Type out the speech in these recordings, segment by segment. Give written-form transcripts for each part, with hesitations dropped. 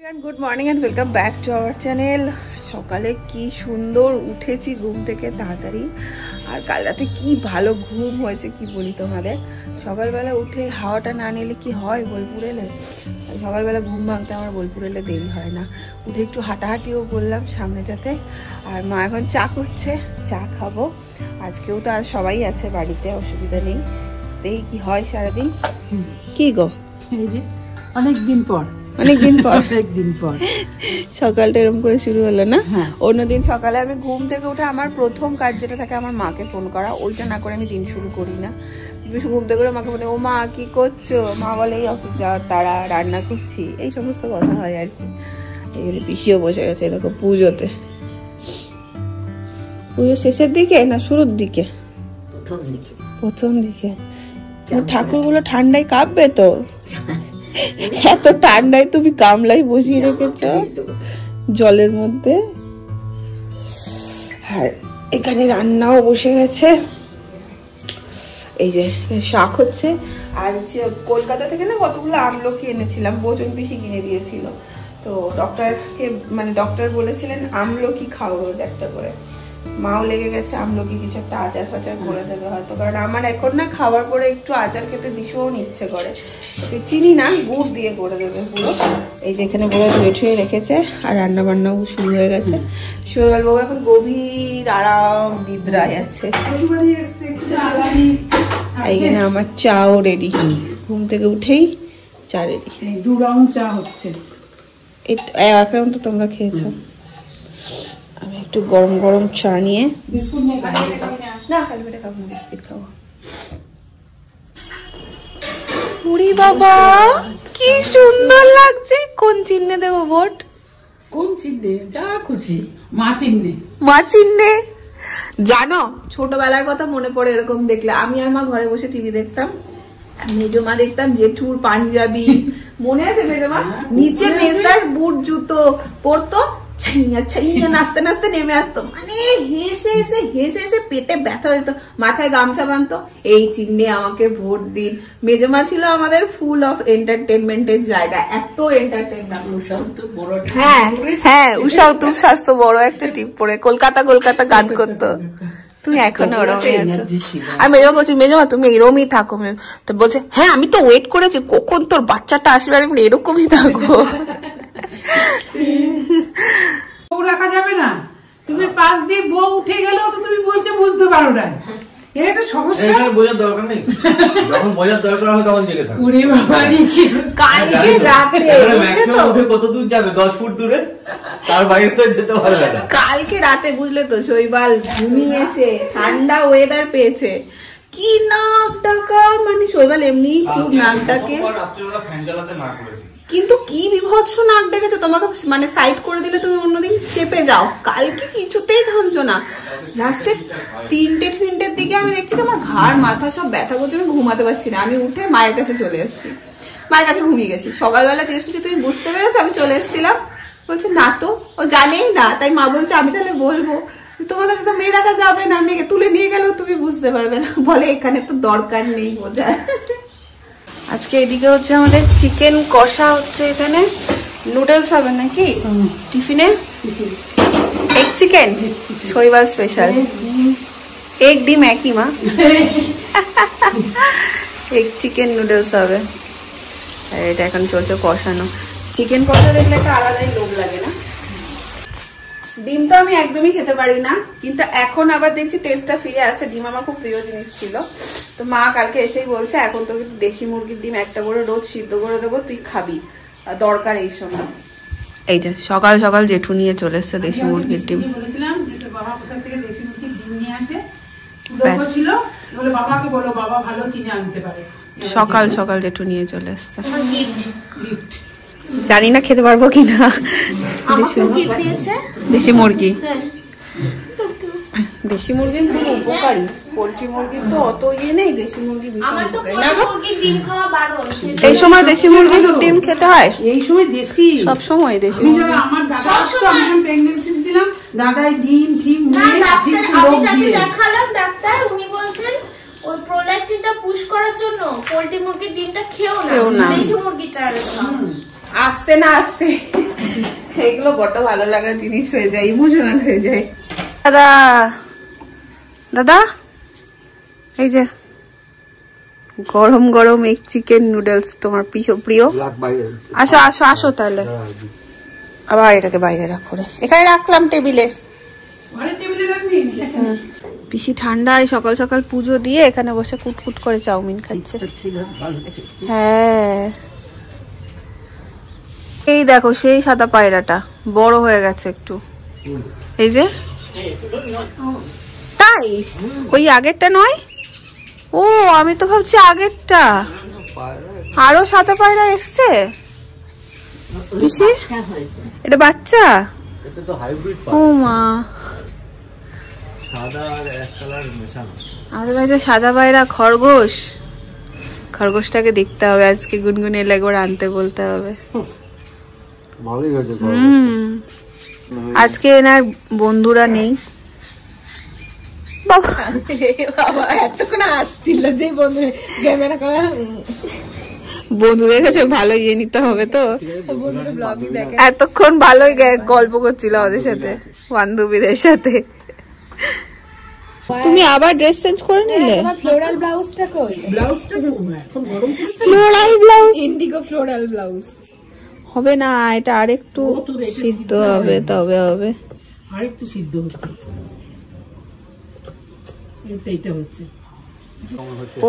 Good morning and welcome back to our channel. সকালে কি সুন্দর উঠেছি ঘুম থেকে তাড়াতাড়ি, আর কাল রাতে কি ভালো ঘুম হয়েছে কি বলি তোমাদের। সকালবেলা উঠে হাওয়াটা না নিলে কি হয় বোলপুর এলে, সকালবেলা ঘুম ভাঙতে আমার বোলপুর এলে দেরি হয় না। উঠে একটু হাঁটাহাঁটিও করলাম সামনেটাতে, আর মা এখন চা করছে, চা খাবো। আজকেও তো আজ সবাই আছে বাড়িতে, অসুবিধা নেই। দেখি কি হয় সারাদিন। কি গো এই যে অনেকদিন পর সকালটা এরকম করে শুরু হলো না। অন্যদিন সকালে আমি ঘুম থেকে উঠে আমার প্রথম কাজ যেটা থাকে আমার মাকে ফোন করা, ওইটা না করে আমি দিন শুরু করি না। ঘুম থেকে করে মাকে বলে, ও মা কি করছো? মা বলে এই অফিস যাওয়ার তারা, রান্না করছি, এই সমস্ত কথা হয় আর কি। এই পিসিও বসে গেছে দেখো পুজোতে। পুজো শেষের দিকে না শুরুর দিকে? প্রথম দিকে। ঠাকুরগুলো ঠান্ডায় কাঁপবে তো, এত ঠান্ডায় তুমি গামলাই বসিয়ে রেখেছ জলের মধ্যে। আর এখানে রান্নাও বসে গেছে, এই যে শাক হচ্ছে। আর কলকাতা থেকে না কতগুলো আমলকি এনেছিলাম, বোজন পিসি কিনে দিয়েছিল। তো ডক্টর বলেছিলেন আমলকি খাও রোজ একটা করে। মাও লেগে গেছে আমলকি কিছু একটা আচার ফাচার করে দেবে হয়তো, কারণ আমার এখন না খাওয়ার পরে একটু আচার খেতে ভীষণ ইচ্ছে করে। চিনি না, গুড় দিয়ে করে দেবে পুরো। এই যে এখানে পুরো ধুয়ে ঠুয়ে রেখেছে, আর রান্না বান্নাও শুরু হয়ে গেছে। শৈবাল বাবু এখন গভীর আরাম নিদ্রায় আছে। এইখানে আমার চাও রেডি, ঘুম থেকে উঠেই চা রেডি। 2 রাউন্ড চা হচ্ছে। এক রাউন্ড তো তোমরা খেয়েছো, আমি একটু গরম গরম চা নিয়ে। বিস্কুট নিয়ে না, খালি পেটে খাবো না, বিস্কুট খাবো। উড়ি বাবা কি সুন্দর লাগছে। কোন চিহ্নে দেবো ভোট? কোন চিহ্নে? যা খুশি, মা চিহ্নে। মা চিহ্নে। জানো ছোটবেলার কথা মনে পড়ে এরকম দেখলে। আমি আর মা ঘরে বসে টিভি দেখতাম, মেজমা দেখতাম জেঠুর পাঞ্জাবি, মনে আছে মেজমা? নিচে মেজদার বুট জুতো পরতো, নাচতে নাচতে নেমে আসতো, মানে হেসে হেসে পেটে ব্যথা হতো, মাথায় গামছা বাঁধতো, এই চিহ্নে আমাকে ভোট দিন। মেজমা ছিল আমাদের ফুল অফ এন্টারটেনমেন্টের জায়গা, এত এন্টারটেনমেন্ট। হ্যাঁ উষাও তুম স্বাস্থ্য বড় একটা টিপ পরে কলকাতা গান করতো। তুমি এখনো ওরমই আছো। আর মেজমা বলছি, মেজমা তুমি এরমই থাকো। তো বলছে, হ্যাঁ আমি তো ওয়েট করেছি কখন তোর বাচ্চাটা আসবে, আর আমি এরকমই থাকবো। রাখা যাবে না, তুমি পাশ দিয়ে বউ উঠে গেল তো তুমি বলছো বুঝতে পারো না, এই তো সমস্যা। এটা বোঝার দরকার নেই, যখন বোঝার দরকার হয় তখন জেগে থাকো। ওরে বাবা রে, কালকে রাতে ম্যাক্সিমাম উঠে কত দূর যাবে? 10 ফুট দূরে, তার বাইরে তো যেতে পারবে না। কালকে রাতে বুঝলে তো শৈবাল ঘুমিয়েছে, ঠান্ডা ওয়েদার পেয়েছে, কি নাক ডাকা, মানে শৈবাল এমনি খুব নাক ডাকে। রাত্রিবেলা ফ্যান চালাতে না করেছি, কিন্তু কি বিভৎস নাক ডেকেছো, তোমাকে মানে সাইড করে দিলে তুমি অন্যদিন চেপে যাও। কালকে কিছুতেই থামছো না। লাস্টে 3টের দিকে আমি দেখছি আমার ঘাড় মাথা সব ব্যথা করছে, আমি ঘুমাতে পারছি না। আমি উঠে মায়ের কাছে চলে এসেছি, মায়ের কাছে ঘুমিয়ে গেছি। সকালবেলা জিজ্ঞেস করছি তুমি বুঝতে পেরেছো আমি চলে এসেছিলাম? বলছে না তো, ও জানেই না। তাই মা বলছে আমি তাহলে বলবো, তোমার কাছে তো মেয়ে রাখা যাবে না, মেয়েকে তুলে নিয়ে গেলেও তুমি বুঝতে পারবে না। বলে এখানে তো দরকার নেই বোঝার। আজকে এদিকে হচ্ছে আমাদের চিকেন কষা হচ্ছে, এখানে নুডলস হবে নাকি টিফিনে? এগ চিকেন, শৈবাল স্পেশাল। এগ ডিম একই মা। এগ চিকেন নুডলস হবে। আর এটা এখন চলছে কষানো। চিকেন কষা দেখলে একটা আলাদাই লোভ লাগে না? ডিম তো আমি একদমই খেতে পারি না, কিন্তু এখন আবার দেখছি টেস্টটা ফিরে আসছে। ডিম আমার খুব প্রিয় জিনিস ছিল। তো মা কালকে এসেই বলছে এখন তোকে দেশি মুরগির ডিম একটা করে রোজ সিদ্ধ করে দেবো, তুই খাবি, দরকার এই সময়। এই যে সকাল সকাল জেঠু নিয়ে চলে এসছে দেশি মুরগির ডিম। বলেছিলাম বাবা কোথা থেকে দেশি মুরগির ডিম নিয়ে আসে, ছিল বলে বাবাকে বলো, বাবা ভালো চিনে আনতে পারে। সকাল সকাল জেঠু নিয়ে চলে এসছে। জানি না খেতে পারবো কিনা। দেশি মুরগি, দেশি মুরগি খুব উপকারী। পোল্ট্রি মুরগির তো অত ইয়ে নেই, দেশি মুরগি এই সময় দেশি মুরগির ডিম খেতে হয়। এই সময় দেশি, সব সময় দেশি। আমার প্রেগন্যান্সি ছিলাম, দাদাই ডিম ঠিক দেখালাম ডাক্তার, উনি বলছেন ওই প্রোল্যাক্টিনটা পুশ করার জন্য পোল্ট্রি মুরগির ডিমটা খেও না, দেশি মুরগিটা আস্তে না আস্তে এইগুলো বড় ভালো লাগার জিনিস হয়ে যায়, ইমোশনাল হয়ে যায়। দাদা দাদা এই যে গরম গরম এগ চিকেন নুডলস তোমার প্রিয়। আসো আসো আসো তাহলে। আবার এটাকে বাইরে রাখো রে, এখানে রাখলাম টেবিলে। পিসি ঠান্ডায় সকাল সকাল পুজো দিয়ে এখানে বসে কুটকুট করে চাউমিন খাচ্ছে। হ্যাঁ এই দেখো সেই সাদা পায়রাটা বড় হয়ে গেছে একটু, এই যে। তাই ওই আগেরটা নয়? ও আমি তো ভাবছি আগেরটা। আরো সাদা পায়রা এসছে পিসি, এটা বাচ্চা? ও মা, আমাদের বাড়িতে সাদা পায়রা খরগোশ। খরগোশটাকে দেখতে হবে আজকে, গুনগুনে এলে একবার আনতে বলতে হবে। আজকে এনার বন্ধুরা নেই। বাবা এতক্ষণ আসছিল যে বন্ধু ক্যামেরা করা, বন্ধুদের কাছে ভালো ইয়ে নিতে হবে তো। এতক্ষণ ভালোই গল্প করছিল আমাদের সাথে, বান্ধবীদের সাথে। তুমি আবার ড্রেস চেঞ্জ করে নিলে? ফ্লোরাল ব্লাউজটা কই? ব্লাউজটা এখন গরম পড়ছে, floral blouse, indigo floral blouse হবে না, এটা আরেকটু সিদ্ধ হবে, তবে হবে আরেকটু সিদ্ধ হচ্ছে। এইটা হচ্ছে,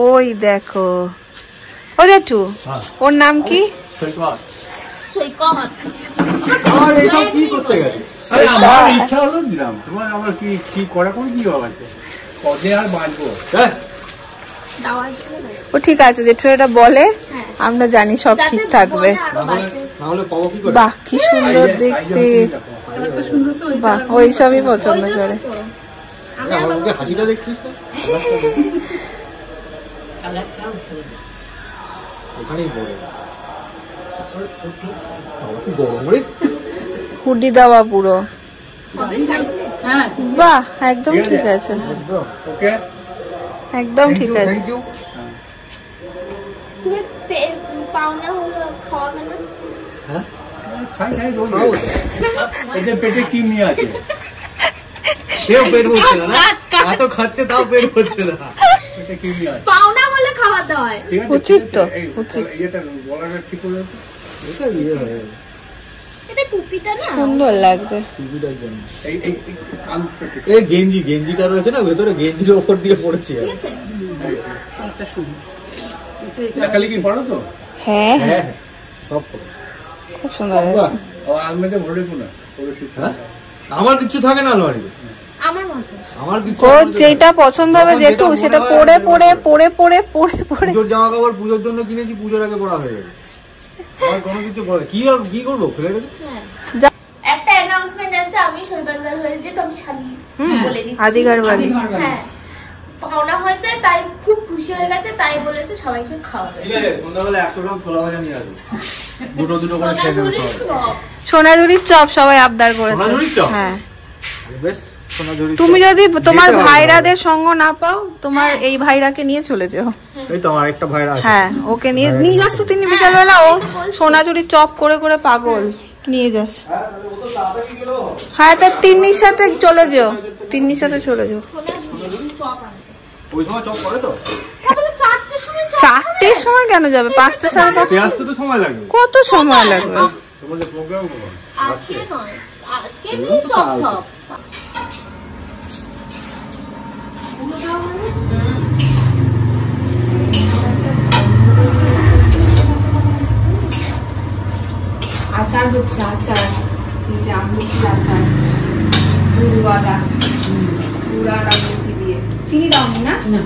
ওই দেখো ও জেঠু, ওর নাম কি? সৈকত। কি করতে গেছে? আমার ইচ্ছা হলো দিলাম, তোমার আমার কি করা কোন কি হবে কদে আর বাঁচবো। ও ঠিক আছে, জেঠু এটা বলে আমরা জানি সব ঠিক থাকবে। বাহ কি সুন্দর দেখতে, বাহ ওই সবই পছন্দ করে। হাসিটা দেখছিস না? হুডি দেওয়া পুরো, বাহ একদম ঠিক আছে, একদম ঠিক আছে। তুমি পাওনা হলো খাওয়াবে না? পেটে কি নিয়ে আছে? কেউ পেট ভরছে না, এত খাচ্ছে তাও পেট ভরছে না। পাওনা হলে খাওয়াতে হয়, উচিত তো, উচিত। এটা টুপিটা না সুন্দর লাগছে। এই গেঞ্জিটা রয়েছে না ভেতরে, গেঞ্জির ওপর দিয়ে পড়েছে। হ্যাঁ হ্যাঁ খুব সুন্দর আছে। আমার কিছু থাকে না আলমারিতে, আমার মতো। আমার কিছু ও যেটা পছন্দ হবে জেঠু সেটা পরে পরে পরে পরে পরে পরে। পুজোর জামা কাপড় পুজোর জন্য কিনেছি, পুজোর আগে পড়া হয়ে যাবে। আমার কোনো কিছু কি করবো ফেলে রেখে? একটা অ্যানাউন্সমেন্ট আছে, আমি সৈবাজার হয়েছে তো আমি শালি বলে দিচ্ছি। আদিগার বাড়ি, হ্যাঁ পাওনা হয়েছে তাই খুব খুশি হয়ে গেছে, তাই বলেছে সবাইকে খাওয়াবে। ঠিক আছে, সন্ধ্যাবেলা 100 গ্রাম ছোলা ভাজা নিয়ে আসবে, দুটো করে খেয়ে নেবে সবাই। সোনাঝুরির চপ সবাই আবদার করেছে। সোনাঝুরির চপ? হ্যাঁ বেশ, সোনাঝুরির তুমি চপ। যদি তোমার যেতে হবে ভাইরাদের সঙ্গ না পাও, তোমার এই ভাইরাকে নিয়ে চলে যাও। এই তো আমার একটা ভাইরা আছে। হ্যাঁ ওকে নিয়ে যাস তো, তিনি বিকালবেলা ও সোনাঝুরির চপ করে করে পাগল, নিয়ে যাস। হ্যাঁ তার তিন্নির সাথে চলে যাও, তিন্নির সাথে চলে যাও। ওই সময় চপ করে তো? 4টের সময় কেন যাবে? 5টা 5:30। আসতে তো সময় লাগবে। কত সময় লাগবে? তোমাদের প্রোগ্রাম আজকে নয়, আজকে নিয়ে চপ খাও। আচার হচ্ছে, আচার এই যে আমলকির আচার, দুধওয়ালা পুরা আমলকি দিয়ে। চিনি দাওনি না? না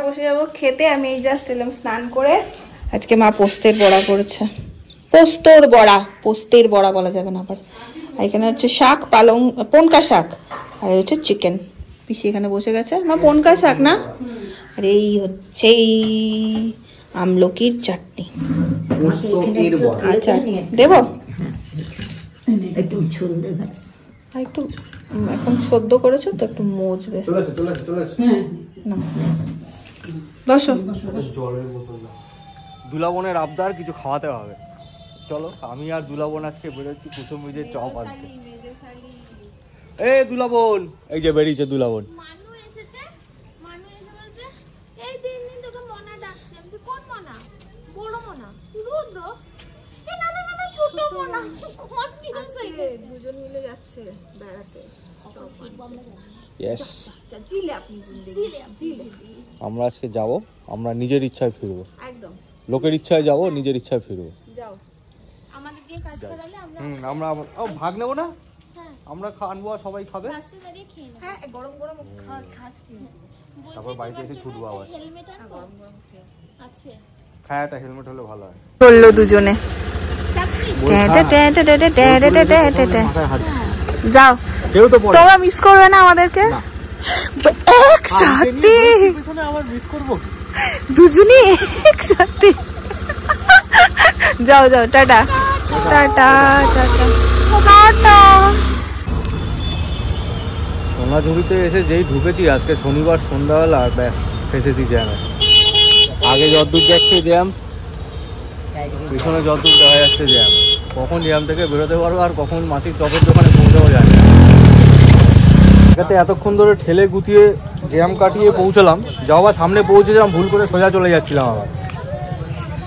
বসে যাবো খেতে। আমি এই জাস্ট এলাম স্নান করে। আজকে মা পোস্তের বড়া করেছে, পোস্তর বড়া, পোস্তের বড়া বলা যাবে না আবার। এখানে হচ্ছে শাক, পনকা শাক, আর হচ্ছে চিকেন। পিসি এখানে বসে গেছে। মা পনকা শাক না, আর এই হচ্ছে আমলকির চাটনি। আচ্ছা দেবো একটু ঝোল দে ব্যাস। আর একটু এখন সদ্য করেছো তো একটু মজবে চলে আসে। না। বসো। জলের বোতল দুলাবনের আবদার কিছু খাওয়াতে হবে। চলো আমি আর দুলাবন আজকে বেরোচ্ছি কুসুম ব্রিজের চপ আনতে। এ দুলাবন, এই যে বেরিয়েছে দুলাবন। মানু এসেছে, মানু এসে বলছে এই দিন তোকে মনা ডাকছে। আমি কোন মনা? বড় মনা, রুদ্র। এ না না না ছোট মনা। কোন বিদেশ থেকে দুজন মিলে যাচ্ছে বেড়াতে। ইয়েস, জিলে আপনি জিলে। আমরা আজকে যাব, আমরা নিজের ইচ্ছায় ফিরবো। একদম লোকের ইচ্ছায় যাব, নিজের ইচ্ছায় ফিরবো। যাও। আমাদের দিয়ে কাজ করালে আমরা আমরা ভাগ নেবো না, হ্যাঁ আমরা আনবো আর সবাই খাবে। রাস্তায় দাঁড়িয়ে খেয়ে নেব। হ্যাঁ গরম গরম খাস কি তারপর বাড়িতে এসে ছুটবো আবার। হেলমেট আনবো আছে। হ্যাঁ, একটা হেলমেট হলে ভালো হয়। চললো দুজনে। যাও, কেউ তো পড়ে তোমরা মিস করবে না আমাদেরকে একসাথে। পিছনে আবার মিস করবো দুজনে একসাথে। যাও যাও, টাটা টাটা টাটা টাটা। সোনাঝুরিতে এসে যেই ঢুকেছি আজকে শনিবার সন্ধ্যাবেলা, আর ব্যাস ফেসেছি জ্যামে। আগে যতদূর যাচ্ছে জ্যাম, পিছনে যতদূর দেখা যাচ্ছে জ্যাম। কখন জ্যাম থেকে বেরোতে পারবো আর কখন মাসির চপের দোকানে পৌঁছাবো জানি না। এটাতে এতক্ষণ ধরে ঠেলে গুটিয়ে জ্যাম কাটিয়ে পৌঁছলাম, যাওয়ার সামনে পৌঁছেছিলাম, ভুল করে সোজা চলে যাচ্ছিলাম। আবার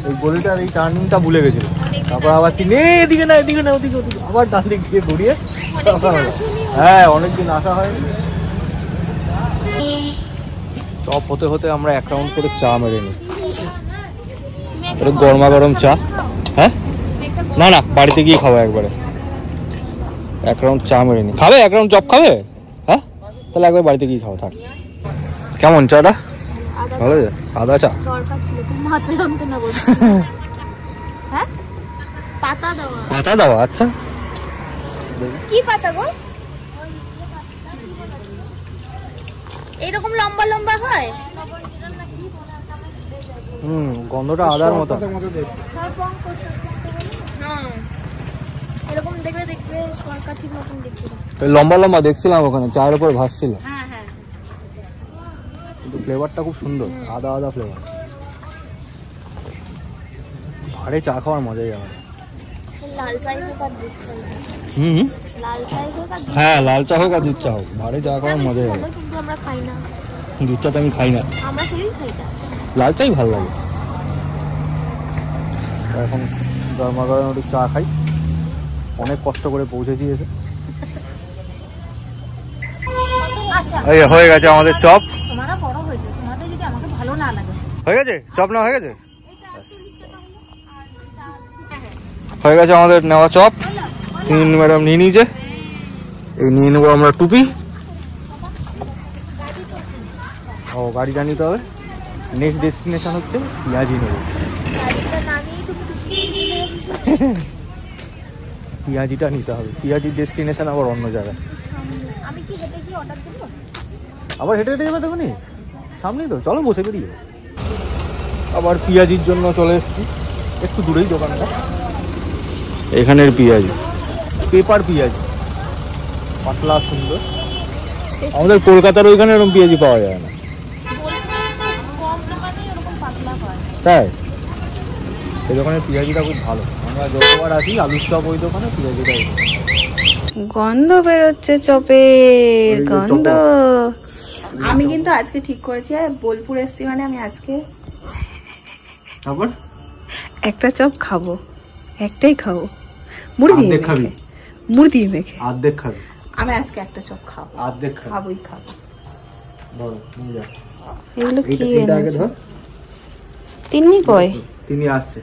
ওই গলিটার এই টার্নিংটা ভুলে গেছিলাম। তারপর আবার এদিকে না এদিকে না ওদিকে ওদিকে আবার ডান দিক দিয়ে ঘুরিয়ে। হ্যাঁ, অনেকদিন আসা হয়নি। চপ হতে হতে আমরা এক রাউন্ড করে চা মেরে নিই। গরমা গরম চা। হ্যাঁ না না, বাড়িতে গিয়ে খাবো একবারে। এক রাউন্ড চা মেরে নি। খাবে এক রাউন্ড চপ খাবে? হ্যাঁ, তাহলে একবার বাড়িতে গিয়ে খাবো। থাক। কেমন চাটা? ভালো আছে? আদা চা দরকার ছিল, তুমি মাথায় আনতে না বলছো। হ্যাঁ, পাতা দেওয়া। পাতা দেওয়া? আচ্ছা, কি পাতা গো? এরকম লম্বা লম্বা হয়। গন্ধটা আদার মতো। হ্যাঁ, এরকম দেখবে দেখবে সরকারি মতন দেখতে। লম্বা লম্বা দেখছিলাম ওখানে, চায়ের উপর ভাসছিল। হ্যাঁ হ্যাঁ, কিন্তু ফ্লেভারটা খুব সুন্দর, আদা আদা ফ্লেভার। ভারে চা খাওয়ার মজাই আলাদা। লাল চাই হোক আর দুধ চাই হোক। লাল চাই হোক আর হ্যাঁ, লাল চা হোক আর দুধ চা হোক, ভারে চা খাওয়ার মজাই আলাদা। কিন্তু আমরা খাই না। দুধ চা তো আমি খাই না, আমরা কেউই খাই না। লাল চাই ভালো লাগে। এখন গরমা গরম একটু চা খাই। অনেক কষ্ট করে পৌঁছেছি এসে। এই হয়ে গেছে আমাদের চপ। তোমরা বড় হয়েছে, তোমাদের যদি আমাকে ভালো না লাগে। হয়ে গেছে চপ না হয়ে গেছে? হয়ে গেছে আমাদের নেওয়া চপ। তিন ম্যাডাম নিয়ে নিয়েছে। এই নিয়ে নেবো আমরা টুপি। ও, গাড়িটা নিতে হবে। নেক্সট ডেস্টিনেশন হচ্ছে পিয়াজি নেবো। পিয়াজিটা নিতে হবে। পিয়াজির ডেস্টিনেশন আবার অন্য জায়গায়। আমি কি হেঁটে গিয়ে অর্ডার দেবো? আবার হেঁটে হেঁটে যাবে দেখো নি, সামনেই তো, চলো বসে বেরিয়ে। আবার পিয়াজির জন্য চলে এসেছি, একটু দূরেই দোকানটা। এখানের পিয়াজি পেপার পিয়াজি, পাতলা সুন্দর। আমাদের কলকাতার ওইখানে এরকম পিয়াজি পাওয়া যায় না। কম দোকানে এরকম পাতলা হয়। তাই এই দোকানের পিয়াজিটা খুব ভালো। আমরা যতবার আসি আলুর চপ ওই দোকানে, পিয়াজিটা গন্ধ বেরোচ্ছে চপের গন্ধ। আমি কিন্তু আজকে ঠিক করেছি, বোলপুর এসছি মানে আমি আজকে তারপর একটা চপ খাবো, একটাই খাবো। মুড়ি দিয়ে খাবি? মুড়ি দিয়ে মেখে অর্ধেক খাবি? আমি আজকে একটা চপ খাবো, অর্ধেক খাবোই খাবো। ধর নিয়ে যা। এগুলো কি এইটা আগে ধর। তিন্নি কই? তিনি আসছে।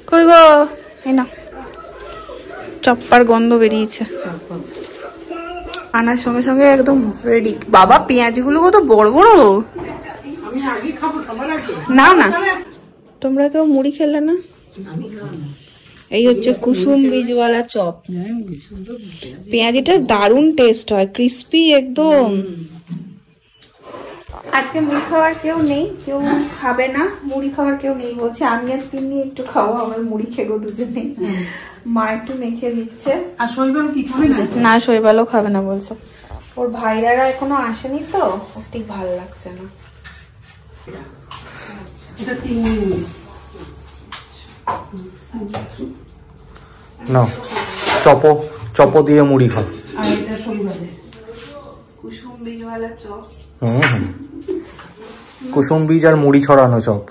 কই গো? এই না, চপ্পার গন্ধ বেরিয়েছে। আনার সঙ্গে সঙ্গে একদম রেডি। বাবা পেঁয়াজি গুলো কত বড় বড়। না না, তোমরা কেউ মুড়ি খেলে না? এই হচ্ছে কুসুম বীজওয়ালা চপ। পেঁয়াজিটা দারুণ টেস্ট হয়, ক্রিস্পি একদম। আজকে মুড়ি খাওয়ার কেউ নেই, কেউ খাবে না। মুড়ি খাওয়ার কেউ নেই বলছে, আমি আর তিন্নি একটু খাবো। আমরা মুড়ি খেগো দুজনে। মা একটু মেখে দিচ্ছে। আর শৈবাল কি খাবে না? না, শৈবালও খাবে না বলছে। ওর ভাইরারা এখনো আসেনি তো, ওর ঠিক ভালো লাগছে না। এটা 3 মিনিট। না চপো দিয়ে মুড়ি খাও। আর এটা শনিবারে কুসুম বীজওয়ালা চপ। কুসুম বীজ আর মুড়ি ছড়ানো চপ।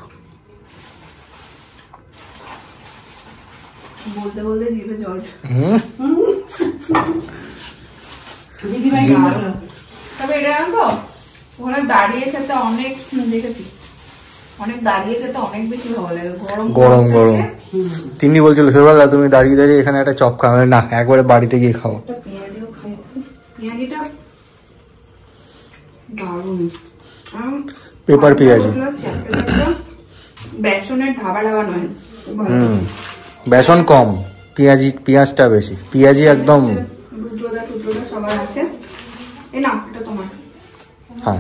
বলতে বলতে জিভে জল। তবে এটা জানতো ওখানে দাঁড়িয়ে খেতে অনেক দেখেছি, অনেক দাঁড়িয়ে খেতে অনেক বেশি ভালো লাগে। গরম গরম তিনি বলছিল সকালবেলা তুমি দাঁড়িয়ে দাঁড়িয়ে এখানে একটা চপ খাও, না একবারে বাড়িতে গিয়ে খাও। পেঁয়াজিও খাই, পেঁয়াজিটা দারুণ। পেপার পেঁয়াজি, বেসনের ঢাবা ঢাবা নয়। বেসন কম, পেঁয়াজটা বেশি। পেঁয়াজি একদম রুদ্রদা সবার আছে। এই না এটা তোমার। হ্যাঁ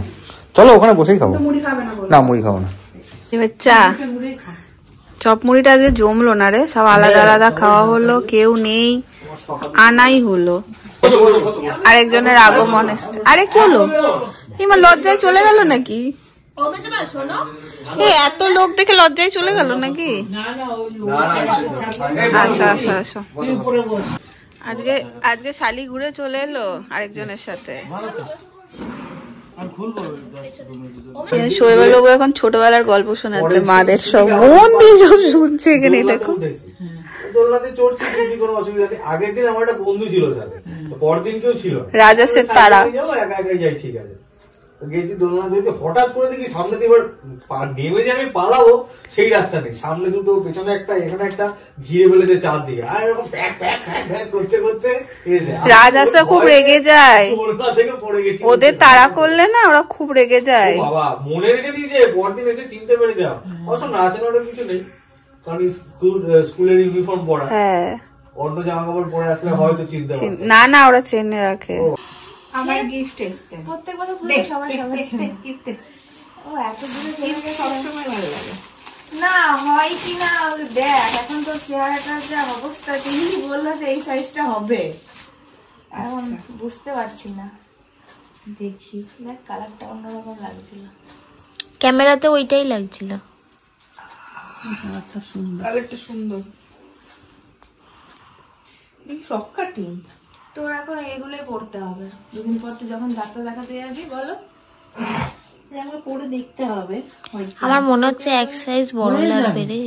চলো ওখানে বসেই খাবো। মুড়ি খাবে না? না মুড়ি খাবো না। এবার চা চপ মুড়িটা আগে জমলো না রে, সব আলাদা আলাদা খাওয়া হলো, কেউ নেই, আনাই হলো। আরেকজনের আগমন এসছে। আরে কি হলো? এবার লজ্জায় চলে গেল নাকি? এত লোক দেখে লজ্জায় চলে গেল নাকি? আচ্ছা আচ্ছা। আজকে শালি ঘুরে চলে এলো আরেকজনের সাথে। শোয়েবের বাবু এখন ছোটবেলার গল্প শোনাচ্ছে মাদের, সব মন দিয়ে সব শুনছে এখানে। দেখো দোলনাতে চড়ছি, কোনো অসুবিধা নেই। আগের দিন আমার একটা বন্ধু ছিল সাথে, পরদিন কেউ ছিল রাজাসের তারা একা একাই যাই, ঠিক আছে গেছি দোলনা ধরে, হঠাৎ করে দেখি সামনে এবার নেমে যে আমি পালাবো সেই রাস্তা নেই, সামনে দুটো পেছনে একটা এখানে একটা ঘিরে ফেলেছে চারদিকে, আর এরকম প্যাক প্যাক প্যাক করতে করতে রাজাসরা খুব রেগে যায়, দোলনা থেকে পড়ে গেছি। ওদের তাড়া করলে না ওরা খুব রেগে যায়। বাবা মনে রেখে দিয়েছে, পরদিন এসে চিনতে পেরে যাও। অবশ্য নাচানোটা কিছু নেই, কারণ স্কুলের ইউনিফর্ম পরা, হ্যাঁ অন্য জামা কাপড় পরে আসলে হয়তো চিনতে পারবে না। না ওরা চেনে রাখে। আমার গিফট এসছে প্রত্যেকবার সবার গিফট। ও এত দূরে চলে গেছে, সবসময় ভালো লাগে। না হয় কি না দেখ, এখন তো চেহারাটার যা অবস্থা, তিনি বললো যে এই সাইজটা হবে, এখন বুঝতে পারছি না। দেখি দেখ কালারটা অন্যরকম লাগছিল, ক্যামেরাতে ওইটাই লাগছিল। কালারটা সুন্দর, এই সব কাটিং। তোর এখন এগুলোই পড়তে হবে, দুদিন পর তুই যখন ডাক্তার দেখাতে যাবি বলো আমাকে পরে দেখতে হবে। আমার মনে হচ্ছে এক সাইজ বড় লাগবে রে,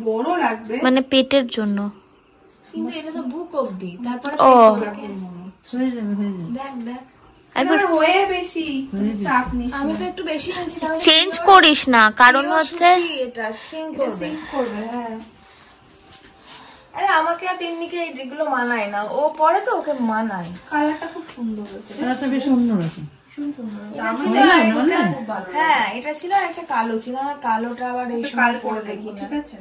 বড় লাগবে মানে পেটের জন্য, কিন্তু এটা তো বুক অবধি, তারপরে ও দেখ দেখ একবার হয়ে বেশি চাপ নিস। আমি তো একটু বেশি নিয়েছিলাম, চেঞ্জ করিস না, কারণ হচ্ছে এটা সিং করবে। হ্যাঁ আরে আমাকে আর তিন্নিকে এগুলো মানায় না, ও পরে তো ওকে মানায়। কালারটা খুব সুন্দর হয়েছে, কালারটা বেশ অন্যরকম। হ্যাঁ এটা ছিল আর একটা কালো ছিল, আমার কালোটা আবার এই সময় পরে দেখি না। ঠিক আছে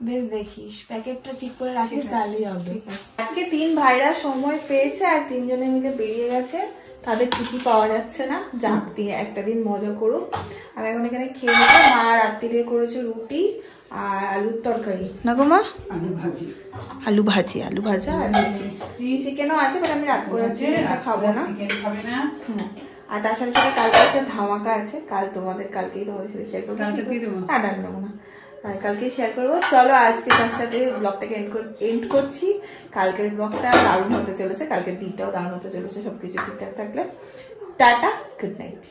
বেশ দেখিস, প্যাকেটটা ঠিক করে রাখিস তাহলেই হবে। আজকে 3 ভাইরা সময় পেয়েছে আর 3 জনে মিলে বেরিয়ে গেছে, তাদের ছুটি পাওয়া যাচ্ছে না। যাক দিয়ে একটা দিন মজা করুক। আমি এখন এখানে খেয়ে নেবো। মা রাত্রিরে করেছে রুটি আর আলুর তরকারি না গো মা, আলু ভাজা আর চিকেনও আছে, বাট আমি রাত করে খাবো না। আর তার সাথে সাথে কালকে একটা ধামাকা আছে, কালকেই তোমাদের সাথে শেয়ার করবো। আর ডান নেবো না, কালকেই শেয়ার করবো। চলো আজকে তার সাথে ব্লগটাকে এন্ড করছি। কালকের ব্লগটা দারুণ হতে চলেছে, কালকের দিনটাও দারুণ হতে চলেছে, সবকিছু ঠিকঠাক থাকলে। Tata, good night.